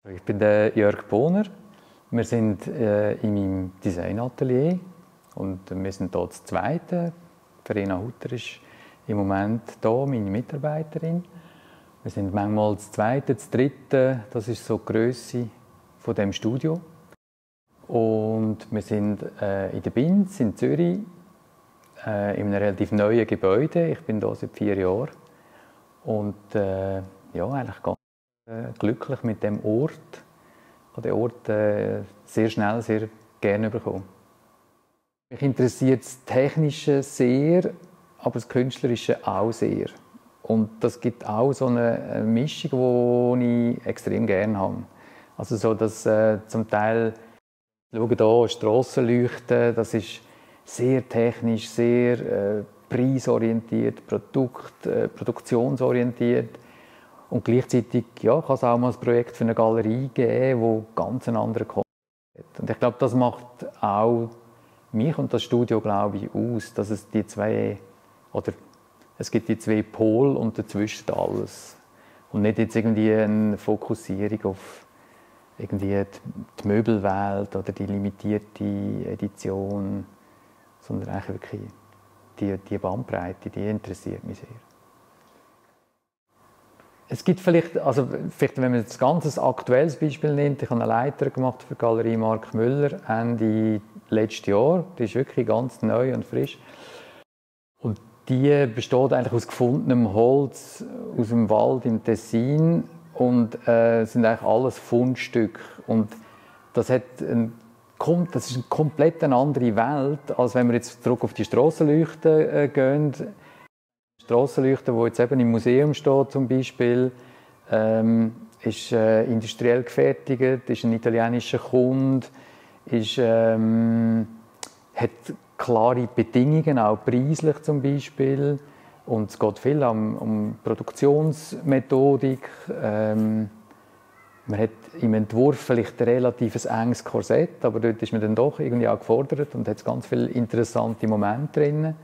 Ich bin der Jörg Bohner. Wir sind in meinem Designatelier und wir sind hier zu zweit. Verena Hutter ist im Moment hier, meine Mitarbeiterin. Wir sind manchmal zu zweit, zu dritt. Das ist so die Grösse von dem Studio. Und wir sind in der Binz in Zürich, in einem relativ neuen Gebäude. Ich bin hier seit 4 Jahren und ja, eigentlich ganz glücklich mit dem Ort. Ich habe den Ort sehr schnell, sehr gerne bekommen. Mich interessiert das Technische sehr, aber das Künstlerische auch sehr. Und das gibt auch so eine Mischung, die ich extrem gerne habe. Also so, dass zum Teil, schauen hier, Strassenleuchten, das ist sehr technisch, sehr preisorientiert, produktionsorientiert. Und gleichzeitig kann es auch mal ein Projekt für eine Galerie geben, das ganz einen anderen Kontext hat. Und ich glaube, das macht auch mich und das Studio, glaube ich, aus, dass es es gibt die zwei Pole und dazwischen alles. Und nicht jetzt irgendwie eine Fokussierung auf irgendwie die Möbelwelt oder die limitierte Edition, sondern eigentlich wirklich die Bandbreite, die interessiert mich sehr. Es gibt vielleicht, wenn man jetzt ein ganz aktuelles Beispiel nimmt, ich habe eine Leiter gemacht für die Galerie Mark Müller Ende letzten Jahr. Die ist wirklich ganz neu und frisch. Und die besteht eigentlich aus gefundenem Holz aus dem Wald im Tessin und sind eigentlich alles Fundstücke. Und das ist eine komplett andere Welt, als wenn wir jetzt zurück auf die Strassenleuchten gehen. Strassenleuchten, die jetzt eben im Museum steht zum Beispiel, ist industriell gefertigt, ist ein italienischer Kunde, hat klare Bedingungen, auch preislich zum Beispiel. Und es geht viel um Produktionsmethodik. Man hat im Entwurf vielleicht ein relativ enges Korsett, aber dort ist man dann doch irgendwie auch gefordert und hat ganz viele interessante Momente drin.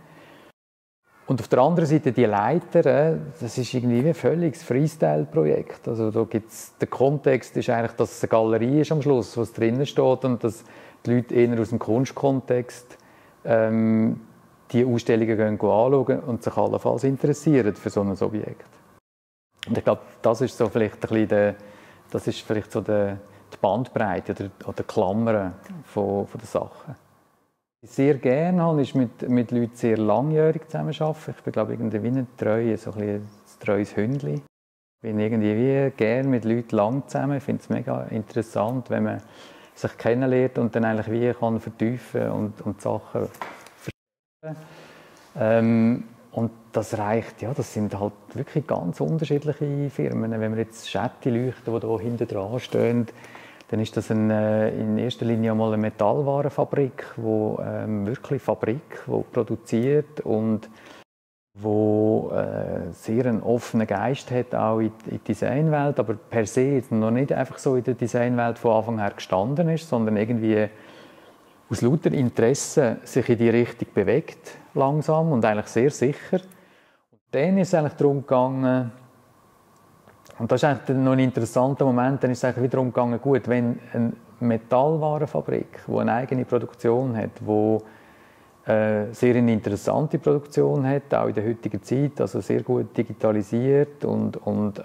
Und auf der anderen Seite die Leiter, das ist irgendwie ein völliges Freestyle-Projekt. Also da gibt's, der Kontext ist eigentlich, dass es eine Galerie ist am Schluss, was drinnen steht und dass die Leute eher aus dem Kunstkontext die Ausstellungen anschauen und sich allenfalls interessieren für so ein Objekt. Und ich glaube, das ist so vielleicht die Bandbreite oder die Klammern von den Sachen. Was ich sehr gerne habe, ist mit Leuten sehr langjährig zusammenarbeiten. Ich bin, glaube ich, wie ein treues Hündchen. Ich bin irgendwie gerne mit Leuten lang zusammen. Ich finde es mega interessant, wenn man sich kennenlernt und dann eigentlich wie kann vertiefen und Sachen verstehen. Und das reicht, ja, das sind halt wirklich ganz unterschiedliche Firmen. Wenn wir jetzt Schetti-Leuchten, die hier hinten dran stehen, dann ist das in erster Linie mal eine Metallwarenfabrik, die produziert und wo sehr einen offenen Geist hat, auch in die Designwelt, aber per se noch nicht einfach so in der Designwelt von Anfang her gestanden ist, sondern irgendwie aus lauter Interesse sich in die Richtung bewegt, langsam und eigentlich sehr sicher. Und dann ist es eigentlich darum gegangen, und das ist eigentlich noch ein interessanter Moment, dann ist es eigentlich wieder darum gegangen, gut, wenn eine Metallwarenfabrik, die eine eigene Produktion hat, die sehr eine interessante Produktion hat, auch in der heutigen Zeit, also sehr gut digitalisiert und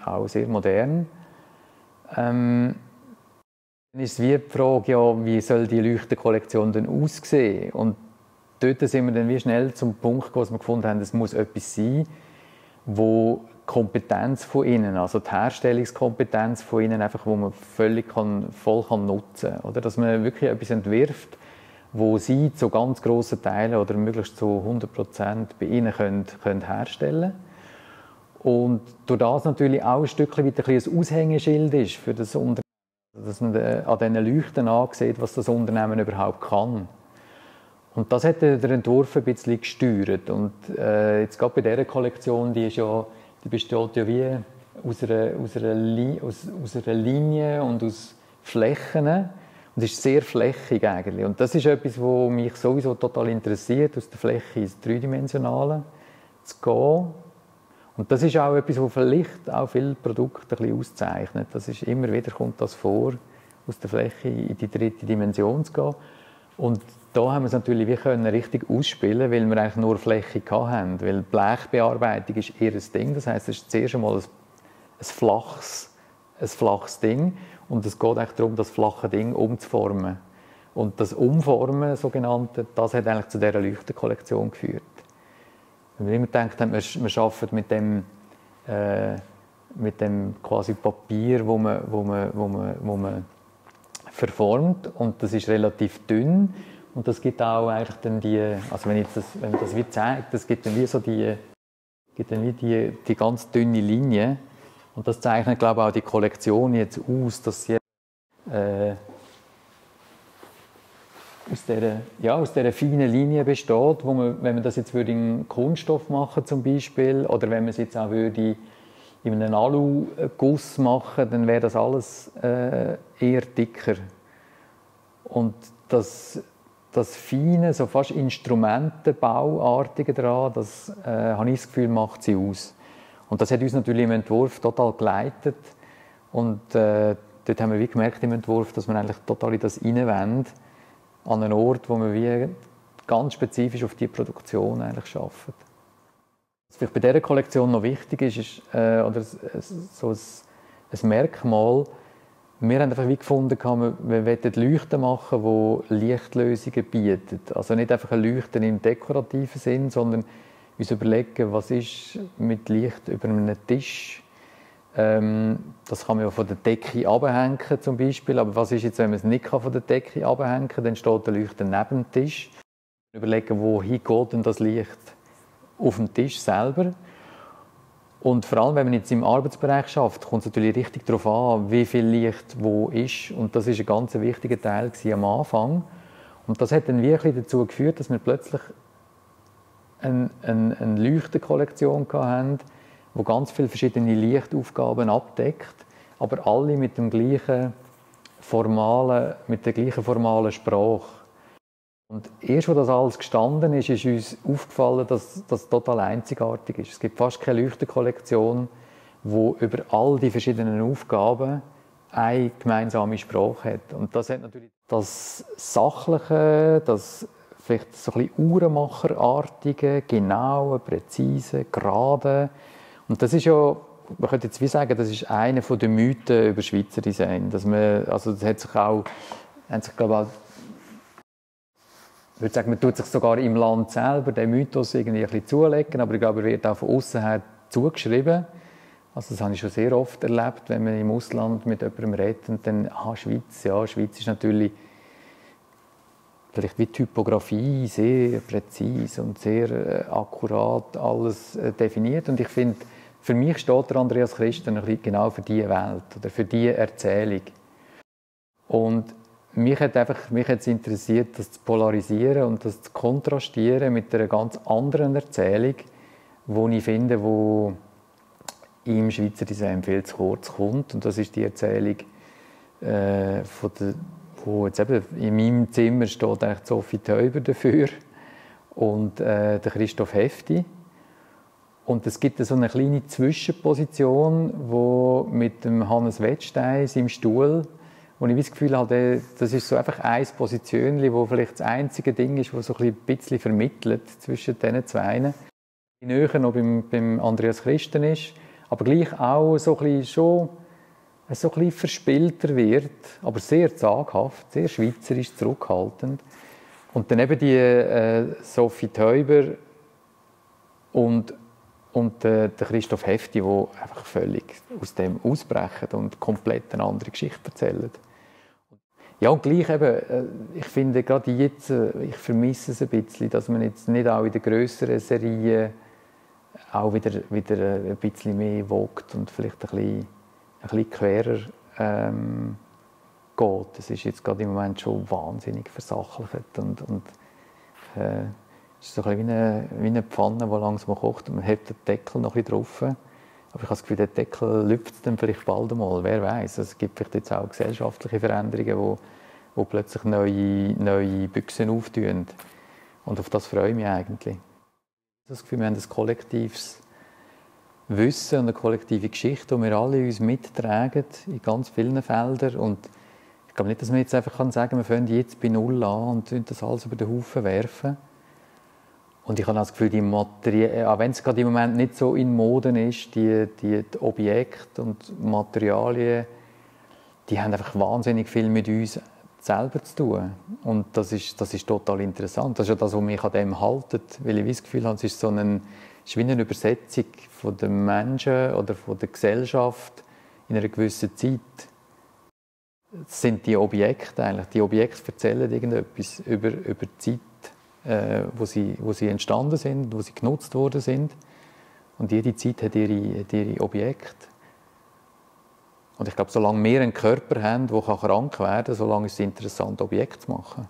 auch sehr modern, dann ist es wie die Frage, ja, wie soll die Leuchtenkollektion denn aussehen? Und dort sind wir dann wie schnell zum Punkt gekommen, dass wir gefunden haben, es muss etwas sein, wo die Kompetenz von ihnen, also die Herstellungskompetenz von ihnen, einfach, wo man voll nutzen kann. Oder? Dass man wirklich etwas entwirft, wo sie zu ganz grossen Teilen oder möglichst zu 100% bei ihnen können herstellen. Und durch das natürlich auch ein Stückchen weit ein Aushängeschild ist für das Unternehmen, dass man an diesen Leuchten ansieht, was das Unternehmen überhaupt kann. Und das hat der Entwurf ein bisschen gesteuert. Und jetzt gerade bei dieser Kollektion, die besteht ja wie aus einer Linie und aus Flächen. Und es ist sehr flächig eigentlich. Und das ist etwas, was mich sowieso total interessiert, aus der Fläche ins Dreidimensionale zu gehen. Und das ist auch etwas, was vielleicht auch viele Produkte ein bisschen auszeichnet. Das ist, immer wieder kommt das vor, aus der Fläche in die dritte Dimension zu gehen. Und da haben wir es natürlich wie können richtig ausspielen, weil wir eigentlich nur Fläche hatten. Weil Blechbearbeitung ist eher ein Ding. Das heisst, es ist zuerst einmal ein flaches Ding. Und es geht eigentlich darum, das flache Ding umzuformen. Und das Umformen, sogenannte, das hat eigentlich zu dieser Leuchtenkollektion geführt. Wenn wir immer gedacht haben, wir arbeiten mit dem quasi Papier, wo man verformt, und das ist relativ dünn, und das gibt auch eigentlich dann also wenn man das wie zeigt, das gibt dann wie so die ganz dünne Linie, und das zeichnet, glaube ich, auch die Kollektion jetzt aus, dass sie aus dieser feinen Linie besteht, wo man, wenn man das jetzt in Kunststoff machen zum Beispiel, oder wenn man es jetzt auch würde in einem Alu-Guss machen, dann wäre das alles eher dicker. Und das Feine, so fast Instrumentenbauartige daran, das habe ich das Gefühl, macht sie aus. Und das hat uns natürlich im Entwurf total geleitet. Und dort haben wir wie gemerkt im Entwurf, dass wir eigentlich total in das reinwollen, an einen Ort, wo wir wie ganz spezifisch auf diese Produktion eigentlich arbeiten. Was vielleicht bei dieser Kollektion noch wichtig ist oder so ein Merkmal, wir haben einfach wie gefunden, wir wollten Leuchten machen, die Lichtlösungen bieten. Also nicht einfach ein Leuchten im dekorativen Sinn, sondern uns überlegen, was ist mit Licht über einem Tisch. Das kann man ja von der Decke abhängen zum Beispiel, aber was ist jetzt, wenn man es nicht von der Decke abhängen kann, dann steht der Leuchter neben dem Tisch. Überlegen, wohin geht denn das Licht auf dem Tisch selber. Und vor allem, wenn man jetzt im Arbeitsbereich schafft, kommt es natürlich richtig darauf an, wie viel Licht wo ist. Und das ist ein ganz wichtiger Teil am Anfang. Und das hat dann wirklich dazu geführt, dass wir plötzlich eine Leuchtenkollektion hatten, die ganz viele verschiedene Lichtaufgaben abdeckt, aber alle mit der gleichen formalen Sprache. Und erst, als das alles gestanden ist uns aufgefallen, dass das total einzigartig ist. Es gibt fast keine Leuchtenkollektion, die über all die verschiedenen Aufgaben eine gemeinsame Sprache hat. Und das hat natürlich das Sachliche, das vielleicht so ein bisschen Uhrmacherartige, genaue, präzise, gerade. Und das ist ja, man könnte jetzt wie sagen, das ist einer der Mythen über Schweizer Design. Dass man, also das hat sich auch, glaube ich würde sagen, man tut sich sogar im Land selber den Mythos irgendwie ein bisschen zulegen, aber ich glaube, er wird auch von außen her zugeschrieben. Also das habe ich schon sehr oft erlebt, wenn man im Ausland mit jemandem redet und dann, Schweiz, ja, Schweiz ist natürlich vielleicht wie Typografie sehr präzise und sehr akkurat alles definiert. Und ich finde, für mich steht der Andreas Christen ein bisschen genau für diese Welt oder für diese Erzählung. Und mich hat es interessiert, das zu polarisieren und das zu kontrastieren mit einer ganz anderen Erzählung, die ich finde, wo im Schweizer Design viel zu kurz kommt. Und das ist die Erzählung wo jetzt eben in meinem Zimmer steht eigentlich Sophie Teuber dafür und der Christoph Hefti. Und es gibt so eine kleine Zwischenposition, wo mit dem Hannes Wettstein, seinem Stuhl, wo ich das Gefühl habe, das ist so einfach ein Positionchen, wo vielleicht das einzige Ding ist, das so ein bisschen vermittelt zwischen diesen zwei. Näher noch beim Andreas Christen ist, aber gleich auch so ein bisschen verspielter wird, aber sehr zaghaft, sehr schweizerisch zurückhaltend. Und dann eben die Sophie Teuber und der Christoph Hefti, die einfach völlig aus dem ausbrechen und komplett eine andere Geschichte erzählen. Ja, und gleich eben, ich finde gerade jetzt, ich vermisse es ein bisschen, dass man jetzt nicht auch in den grösseren Serien auch wieder ein bisschen mehr wogt und vielleicht ein bisschen querer geht. Das ist jetzt gerade im Moment schon wahnsinnig versachlicht und es ist so ein bisschen wie eine Pfanne, die langsam kocht und man hat den Deckel noch ein bisschen drauf. Aber ich habe das Gefühl, der Deckel lüpft dann vielleicht bald einmal, wer weiß. Es gibt vielleicht jetzt auch gesellschaftliche Veränderungen, wo plötzlich neue Büchsen auftun. Und auf das freue ich mich eigentlich. Ich habe das Gefühl, wir haben ein kollektives Wissen und eine kollektive Geschichte, die wir alle uns mittragen in ganz vielen Feldern. Und ich glaube nicht, dass man jetzt einfach sagen kann, wir fangen jetzt bei Null an und das alles über den Haufen werfen. Und ich habe auch das Gefühl, auch wenn es gerade im Moment nicht so in Mode ist, die Objekte und Materialien, die haben einfach wahnsinnig viel mit uns selber zu tun. Und das ist total interessant. Das ist ja das, was mich an dem hält, weil ich das Gefühl habe, es ist so eine Übersetzung von den Menschen oder von der Gesellschaft in einer gewissen Zeit. Das sind die Objekte eigentlich. Die Objekte erzählen irgendetwas über die Zeit, wo sie entstanden sind, wo sie genutzt worden sind. Und jede Zeit hat ihre Objekte. Und ich glaube, solange wir einen Körper haben, der krank werden kann, solange ist es interessant, Objekte zu machen.